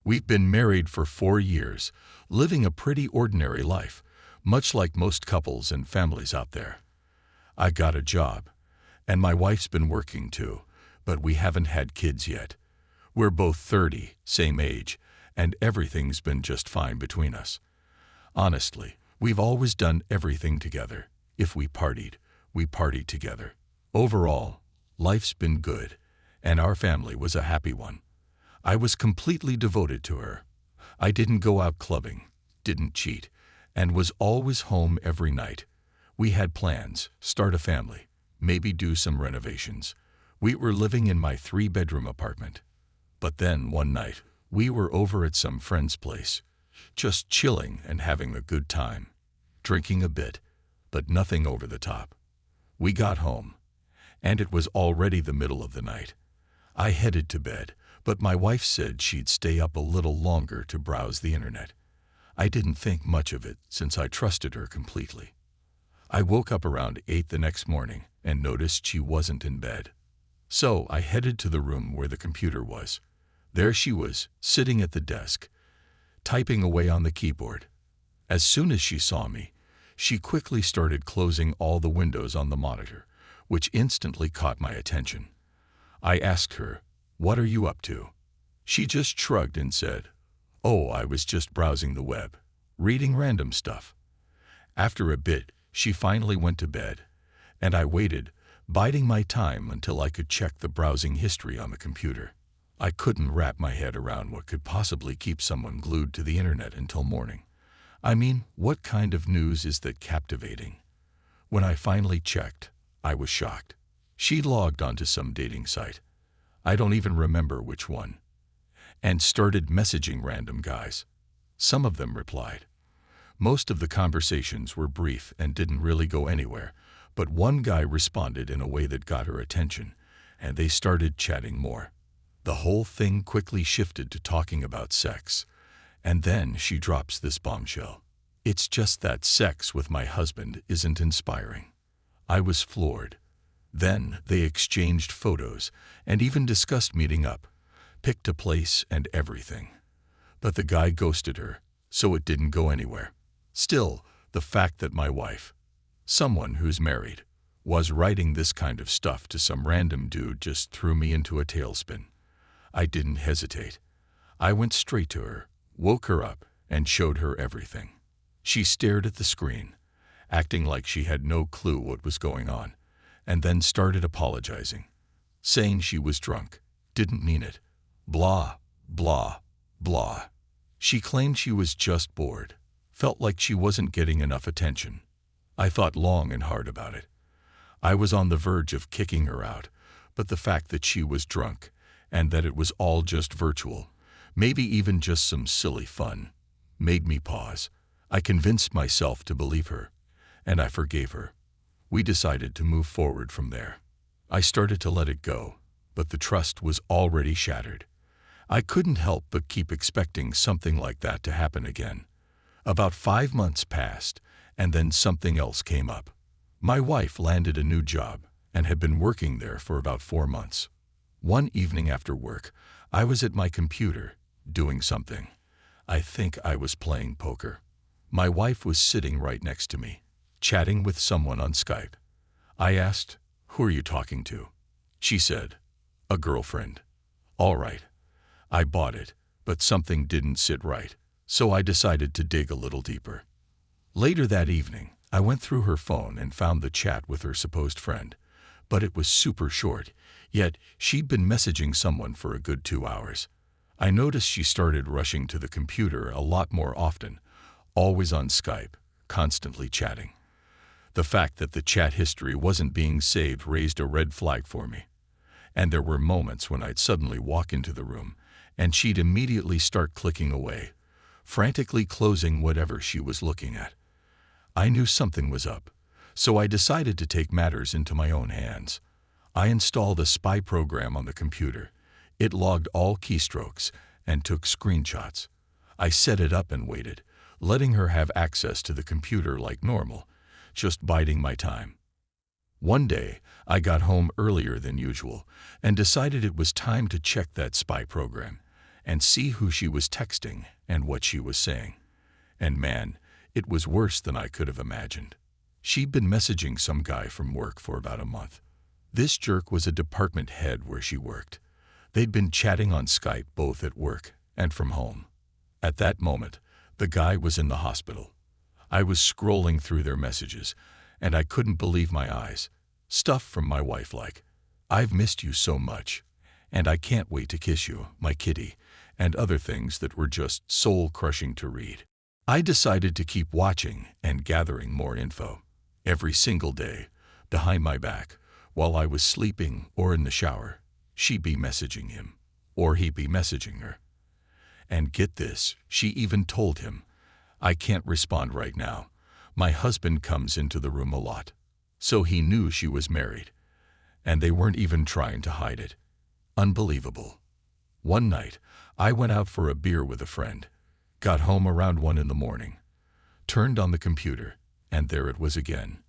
We've been married for 4 years, living a pretty ordinary life, much like most couples and families out there. I got a job, and my wife's been working too, but we haven't had kids yet. We're both 30, same age, and everything's been just fine between us. Honestly, we've always done everything together. If we partied together. Overall, life's been good, and our family was a happy one. I was completely devoted to her. I didn't go out clubbing, didn't cheat, and was always home every night. We had plans, start a family, maybe do some renovations. We were living in my 3-bedroom apartment. But then one night, we were over at some friend's place, just chilling and having a good time, drinking a bit, but nothing over the top. We got home, and it was already the middle of the night. I headed to bed, but my wife said she'd stay up a little longer to browse the internet. I didn't think much of it since I trusted her completely. I woke up around 8 the next morning and noticed she wasn't in bed. So I headed to the room where the computer was. There she was, sitting at the desk, typing away on the keyboard. As soon as she saw me, she quickly started closing all the windows on the monitor, which instantly caught my attention. I asked her, "What are you up to?" She just shrugged and said, "Oh, I was just browsing the web, reading random stuff." After a bit, she finally went to bed, and I waited, biding my time until I could check the browsing history on the computer. I couldn't wrap my head around what could possibly keep someone glued to the internet until morning. I mean, what kind of news is that captivating? When I finally checked, I was shocked. She logged onto some dating site, I don't even remember which one, and started messaging random guys. Some of them replied. Most of the conversations were brief and didn't really go anywhere, but one guy responded in a way that got her attention, and they started chatting more. The whole thing quickly shifted to talking about sex, and then she drops this bombshell. "It's just that sex with my husband isn't inspiring." I was floored. Then they exchanged photos and even discussed meeting up, picked a place and everything. But the guy ghosted her, so it didn't go anywhere. Still, the fact that my wife, someone who's married, was writing this kind of stuff to some random dude just threw me into a tailspin. I didn't hesitate. I went straight to her, woke her up, and showed her everything. She stared at the screen, acting like she had no clue what was going on, and then started apologizing, saying she was drunk, didn't mean it, blah, blah, blah. She claimed she was just bored, felt like she wasn't getting enough attention. I thought long and hard about it. I was on the verge of kicking her out, but the fact that she was drunk and that it was all just virtual, maybe even just some silly fun, made me pause. I convinced myself to believe her, and I forgave her. We decided to move forward from there. I started to let it go, but the trust was already shattered. I couldn't help but keep expecting something like that to happen again. About 5 months passed, and then something else came up. My wife landed a new job and had been working there for about 4 months. One evening after work, I was at my computer, doing something. I think I was playing poker. My wife was sitting right next to me, chatting with someone on Skype. I asked, "Who are you talking to?" She said, "A girlfriend." All right. I bought it, but something didn't sit right, so I decided to dig a little deeper. Later that evening, I went through her phone and found the chat with her supposed friend, but it was super short, yet she'd been messaging someone for a good 2 hours. I noticed she started rushing to the computer a lot more often, always on Skype, constantly chatting. The fact that the chat history wasn't being saved raised a red flag for me. And there were moments when I'd suddenly walk into the room, and she'd immediately start clicking away, frantically closing whatever she was looking at. I knew something was up, so I decided to take matters into my own hands. I installed a spy program on the computer. It logged all keystrokes and took screenshots. I set it up and waited, letting her have access to the computer like normal, just biding my time. One day, I got home earlier than usual and decided it was time to check that spy program, and see who she was texting and what she was saying. And man, it was worse than I could have imagined. She'd been messaging some guy from work for about a month. This jerk was a department head where she worked. They'd been chatting on Skype both at work and from home. At that moment, the guy was in the hospital. I was scrolling through their messages, and I couldn't believe my eyes. Stuff from my wife like, "I've missed you so much, and I can't wait to kiss you, my kitty," and other things that were just soul-crushing to read. I decided to keep watching and gathering more info. Every single day, behind my back, while I was sleeping or in the shower, she'd be messaging him, or he'd be messaging her. And get this, she even told him, "I can't respond right now. My husband comes into the room a lot." So he knew she was married, and they weren't even trying to hide it. Unbelievable. One night, I went out for a beer with a friend, got home around 1 in the morning, turned on the computer, and there it was again.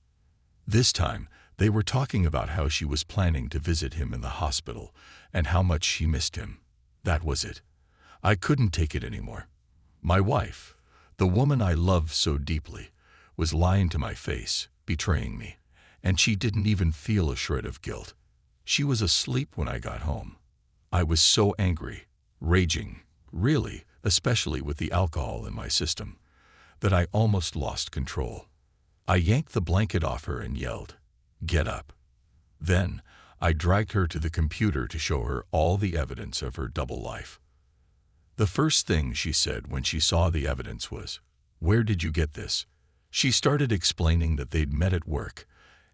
This time, they were talking about how she was planning to visit him in the hospital and how much she missed him. That was it. I couldn't take it anymore. My wife, the woman I loved so deeply, was lying to my face, betraying me, and she didn't even feel a shred of guilt. She was asleep when I got home. I was so angry, raging, really, especially with the alcohol in my system, that I almost lost control. I yanked the blanket off her and yelled, "Get up." Then, I dragged her to the computer to show her all the evidence of her double life. The first thing she said when she saw the evidence was, "Where did you get this?" She started explaining that they'd met at work,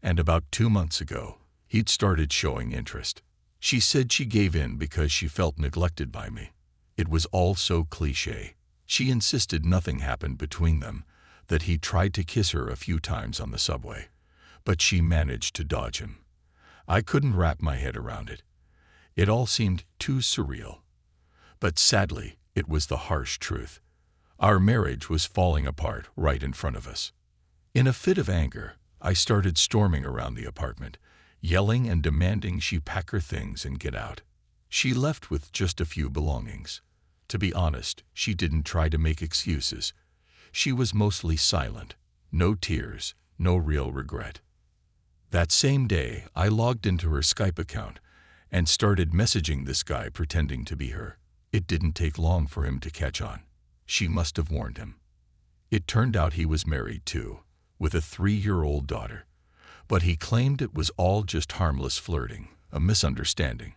and about 2 months ago, he'd started showing interest. She said she gave in because she felt neglected by me. It was all so cliché. She insisted nothing happened between them, that he tried to kiss her a few times on the subway, but she managed to dodge him. I couldn't wrap my head around it. It all seemed too surreal. But sadly, it was the harsh truth. Our marriage was falling apart right in front of us. In a fit of anger, I started storming around the apartment, yelling and demanding she pack her things and get out. She left with just a few belongings. To be honest, she didn't try to make excuses. She was mostly silent, no tears, no real regret. That same day, I logged into her Skype account and started messaging this guy pretending to be her. It didn't take long for him to catch on. She must have warned him. It turned out he was married too, with a 3-year-old daughter. But he claimed it was all just harmless flirting, a misunderstanding,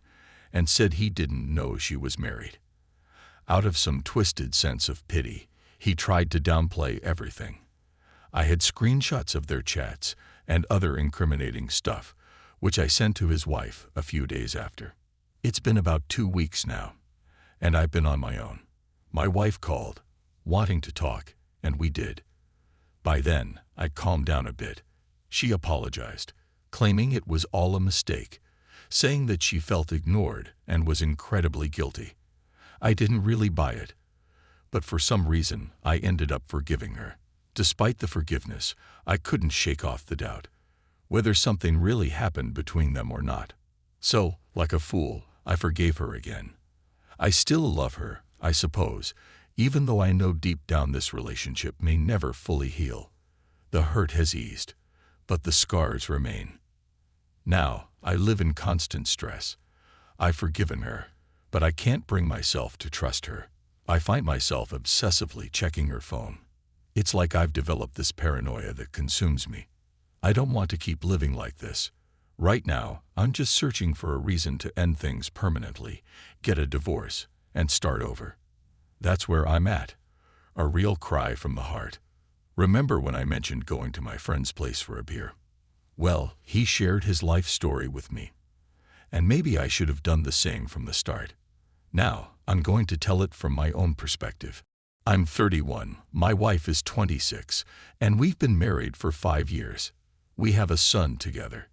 and said he didn't know she was married. Out of some twisted sense of pity, he tried to downplay everything. I had screenshots of their chats and other incriminating stuff, which I sent to his wife a few days after. It's been about 2 weeks now, and I've been on my own. My wife called, wanting to talk, and we did. By then, I'd calmed down a bit. She apologized, claiming it was all a mistake, saying that she felt ignored and was incredibly guilty. I didn't really buy it, but for some reason, I ended up forgiving her. Despite the forgiveness, I couldn't shake off the doubt, whether something really happened between them or not. So, like a fool, I forgave her again. I still love her, I suppose, even though I know deep down this relationship may never fully heal. The hurt has eased, but the scars remain. Now, I live in constant stress. I've forgiven her, but I can't bring myself to trust her. I find myself obsessively checking her phone. It's like I've developed this paranoia that consumes me. I don't want to keep living like this. Right now, I'm just searching for a reason to end things permanently, get a divorce, and start over. That's where I'm at. A real cry from the heart. Remember when I mentioned going to my friend's place for a beer? Well, he shared his life story with me. And maybe I should have done the same from the start. Now, I'm going to tell it from my own perspective. I'm 31, my wife is 26, and we've been married for 5 years. We have a son together.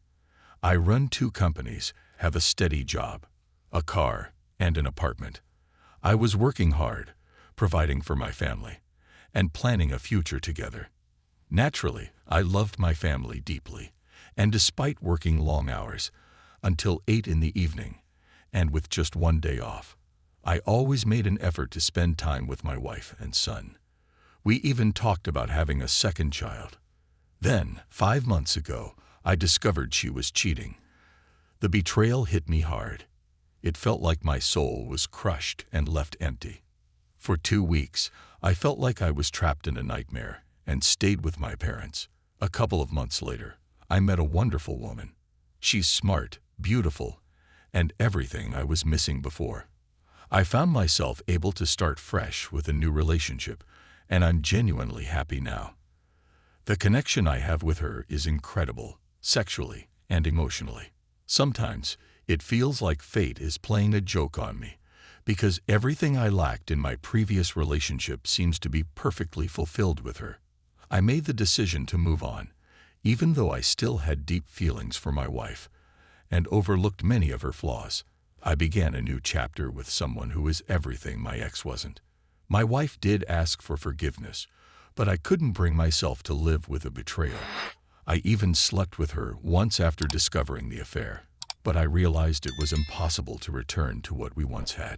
I run 2 companies, have a steady job, a car, and an apartment. I was working hard, providing for my family, and planning a future together. Naturally, I loved my family deeply, and despite working long hours, until 8 in the evening, and with just 1 day off, I always made an effort to spend time with my wife and son. We even talked about having a second child. Then, 5 months ago, I discovered she was cheating. The betrayal hit me hard. It felt like my soul was crushed and left empty. For 2 weeks, I felt like I was trapped in a nightmare and stayed with my parents. A couple of months later, I met a wonderful woman. She's smart, beautiful, and everything I was missing before. I found myself able to start fresh with a new relationship, and I'm genuinely happy now. The connection I have with her is incredible, sexually and emotionally. Sometimes, it feels like fate is playing a joke on me, because everything I lacked in my previous relationship seems to be perfectly fulfilled with her. I made the decision to move on, even though I still had deep feelings for my wife, and overlooked many of her flaws. I began a new chapter with someone who is everything my ex wasn't. My wife did ask for forgiveness, but I couldn't bring myself to live with a betrayal. I even slept with her once after discovering the affair, but I realized it was impossible to return to what we once had.